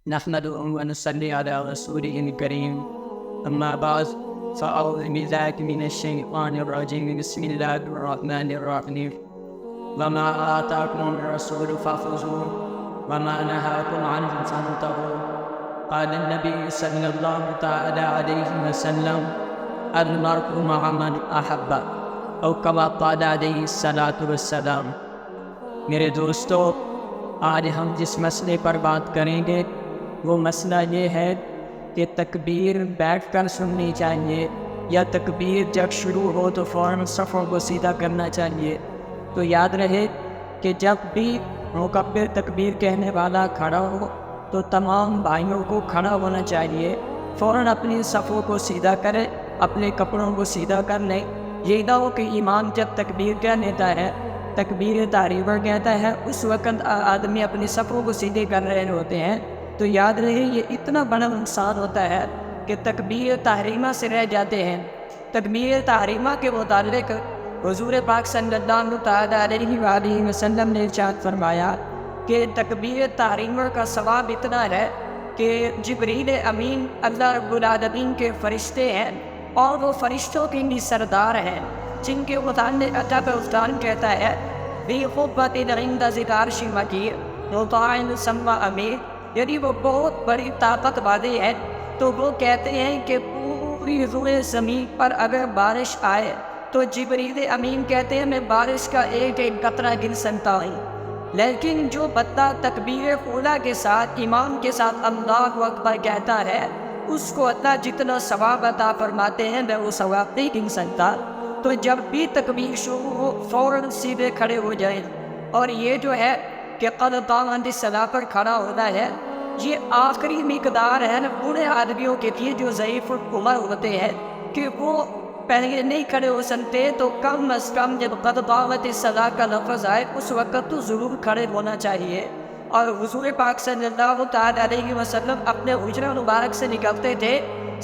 نحمده ونصلي على رسوله الكريم. أما بعد، فأعوذ بالله من الشيطان الرجيم. بسم الله الرحمن الرحيم. وما آتاكم الرسول فخذوه وما نهاكم عنه فانتهوا. قال النبي صلى الله تعالى عليه وسلم: المرء مع من أحب، أو كما قال عليه الصلاة والسلام. میرے دوستو، آج ہم جس مسئلے پر بات کریں گے وہ مسئلہ یہ ہے کہ تکبیر بیٹھ کر سننی چاہیے یا تکبیر جب شروع ہو تو فوراً صفوں کو سیدھا کرنا چاہیے. تو یاد رہے کہ جب بھی مکبر تکبیر کہنے والا کھڑا ہو تو تمام بھائیوں کو کھڑا ہونا چاہیے. فوراً اپنی صفوں کو سیدھا کرے، اپنے کپڑوں کو سیدھا کر لیں. یہ نہ ہو کہ امام جب تکبیر کہہ لیتا ہے، تکبیر تحریمہ کہتا ہے، اس وقت آدمی اپنی صفوں کو سیدھے کر رہے ہوتے ہیں. تو یاد رہے یہ اتنا بڑا نقصان ہوتا ہے کہ تکبیر تحریمہ سے رہ جاتے ہیں. تکبیر تحریمہ کے متعلق حضور پاک صلی اللہ تعالیٰ علیہ وآلہ وسلم نے ارشاد فرمایا کہ تکبیر تحریمہ کا ثواب اتنا ہے کہ جبریل امین اللہ رب العالمین کے فرشتے ہیں اور وہ فرشتوں کے بھی سردار ہیں، جن کے متعلق اللہ تعالیٰ کہتا ہے: بی قوت عند ذی العرش مکین مطاع ثم امین. یعنی وہ بہت بڑی طاقت والے ہیں. تو وہ کہتے ہیں کہ پوری روئے زمین پر اگر بارش آئے تو جبریل امین کہتے ہیں میں بارش کا ایک ایک قطرہ گن سکتا ہوں. لیکن جو بندہ تکبیر اولیٰ کے ساتھ امام کے ساتھ اللہ اکبر کہتا ہے، اس کو اللہ جتنا ثواب عطا فرماتے ہیں میں وہ ثواب نہیں گن سکتا. تو جب بھی تکبیر شروع ہو فوراً سیدھے کھڑے ہو جائیں. اور یہ جو ہے کہ قد قامت الصلاۃ پر کھڑا ہونا ہے، یہ آخری مقدار ہے نا بوڑھے آدمیوں کے لیے جو ضعیف العمر ہوتے ہیں کہ وہ پہلے نہیں کھڑے ہو سکتے. تو کم از کم جب قد قامت الصلاۃ کا لفظ آئے اس وقت تو ضرور کھڑے ہونا چاہیے. اور حضور پاک صلی اللہ تعالیٰ علیہ وسلم اپنے حجرہ مبارک سے نکلتے تھے،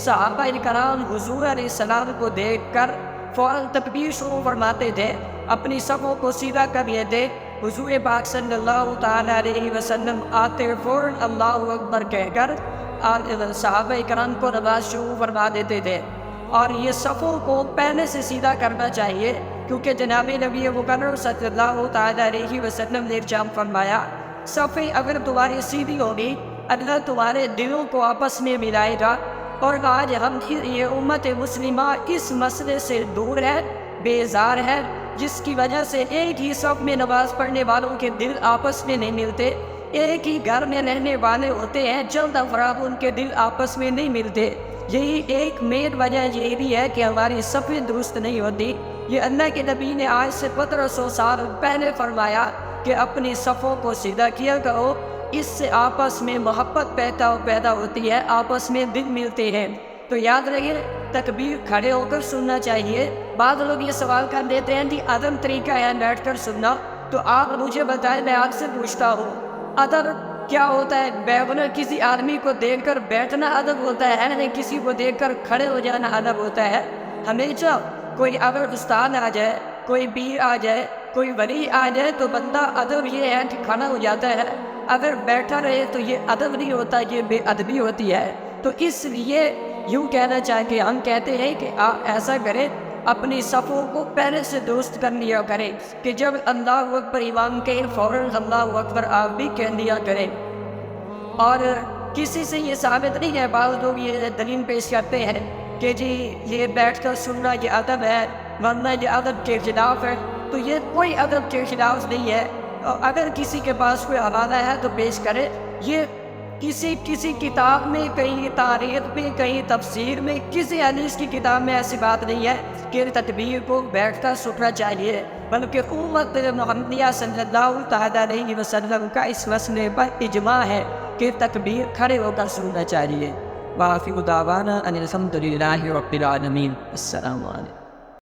صحابہ کرام حضور علیہ السلام کو دیکھ کر فوراً تکبیر شروع فرماتے تھے، اپنی صفوں کو سیدھا کر لیتے. حضور پاک صلی اللہ تعالیٰ علیہ وسلم آتے فوراً اللہ اکبر کہہ کر صحابہ کرام کو نماز شروع فرما دیتے تھے. اور یہ صفوں کو پہلے سے سیدھا کرنا چاہیے، کیونکہ جناب نبی مکرم صلی اللہ تعالیٰ علیہ وسلم نے ارشاد فرمایا: صفیں اگر تمہاری سیدھی ہوگی اللہ تمہارے دلوں کو آپس میں ملائے گا. اور آج ہم یہ امت مسلمہ اس مسئلے سے دور ہے، بیزار ہے، جس کی وجہ سے ایک ہی صف میں نماز پڑھنے والوں کے دل آپس میں نہیں ملتے. ایک ہی گھر میں رہنے والے ہوتے ہیں، جلد افراد ان کے دل آپس میں نہیں ملتے. یہی ایک مین وجہ یہ بھی ہے کہ ہماری صفیں درست نہیں ہوتی. یہ اللہ کے نبی نے آج سے 1500 سال پہلے فرمایا کہ اپنی صفوں کو سیدھا کیا کرو، اس سے آپس میں محبت پیدا ہوتی ہے، آپس میں دل ملتے ہیں. تو یاد رکھیے تکبیر کھڑے ہو کر سننا چاہیے. بعض لوگ یہ سوال کر دیتے ہیں کہ ادب طریقہ ہے بیٹھ کر سننا. تو آپ مجھے بتائیں، میں آپ سے پوچھتا ہوں ادب کیا ہوتا ہے؟ بیٹھنا، کسی آدمی کو دیکھ کر بیٹھنا ادب ہوتا ہے نہیں کسی کو دیکھ کر کھڑے ہو جانا ادب ہوتا ہے. ہمیشہ کوئی اگر استاد آ جائے، کوئی پیر آ جائے، کوئی ولی آ جائے تو بندہ ادب یہ ہے کہ کھڑا ہو جاتا ہے. اگر بیٹھا رہے تو یہ ادب نہیں ہوتا، یہ بے ادبی ہوتی ہے. تو اس لیے یوں کہنا چاہیے، ہم کہتے ہیں کہ آپ ایسا کریں، اپنی صفوں کو پہلے سے درست کر لیا کریں کہ جب اللہ اکبر امام کہیں فوراً اللہ اکبر آپ بھی کہہ لیا کریں. اور کسی سے یہ ثابت نہیں ہے، بعض لوگ یہ دلیل پیش کرتے ہیں کہ جی یہ بیٹھ کر سننا یہ ادب ہے ورنہ یہ ادب کے خلاف ہے. تو یہ کوئی ادب کے خلاف نہیں ہے. اگر کسی کے پاس کوئی حوالہ ہے تو پیش کرے. یہ کسی کتاب میں، کہیں تاریخ میں، کہیں تفسیر میں، کسی حدیث کی کتاب میں ایسی بات نہیں ہے کہ تکبیر کو بیٹھ کر سننا چاہیے، بلکہ امت محمدیہ صلی اللہ تعالیٰ علیہ وسلم کا اس مسئلے پر اجماع ہے کہ تکبیر کھڑے ہو کر سننا چاہیے. وآخر دعوانا ان الحمد للہ رب العالمین. السلام علیکم.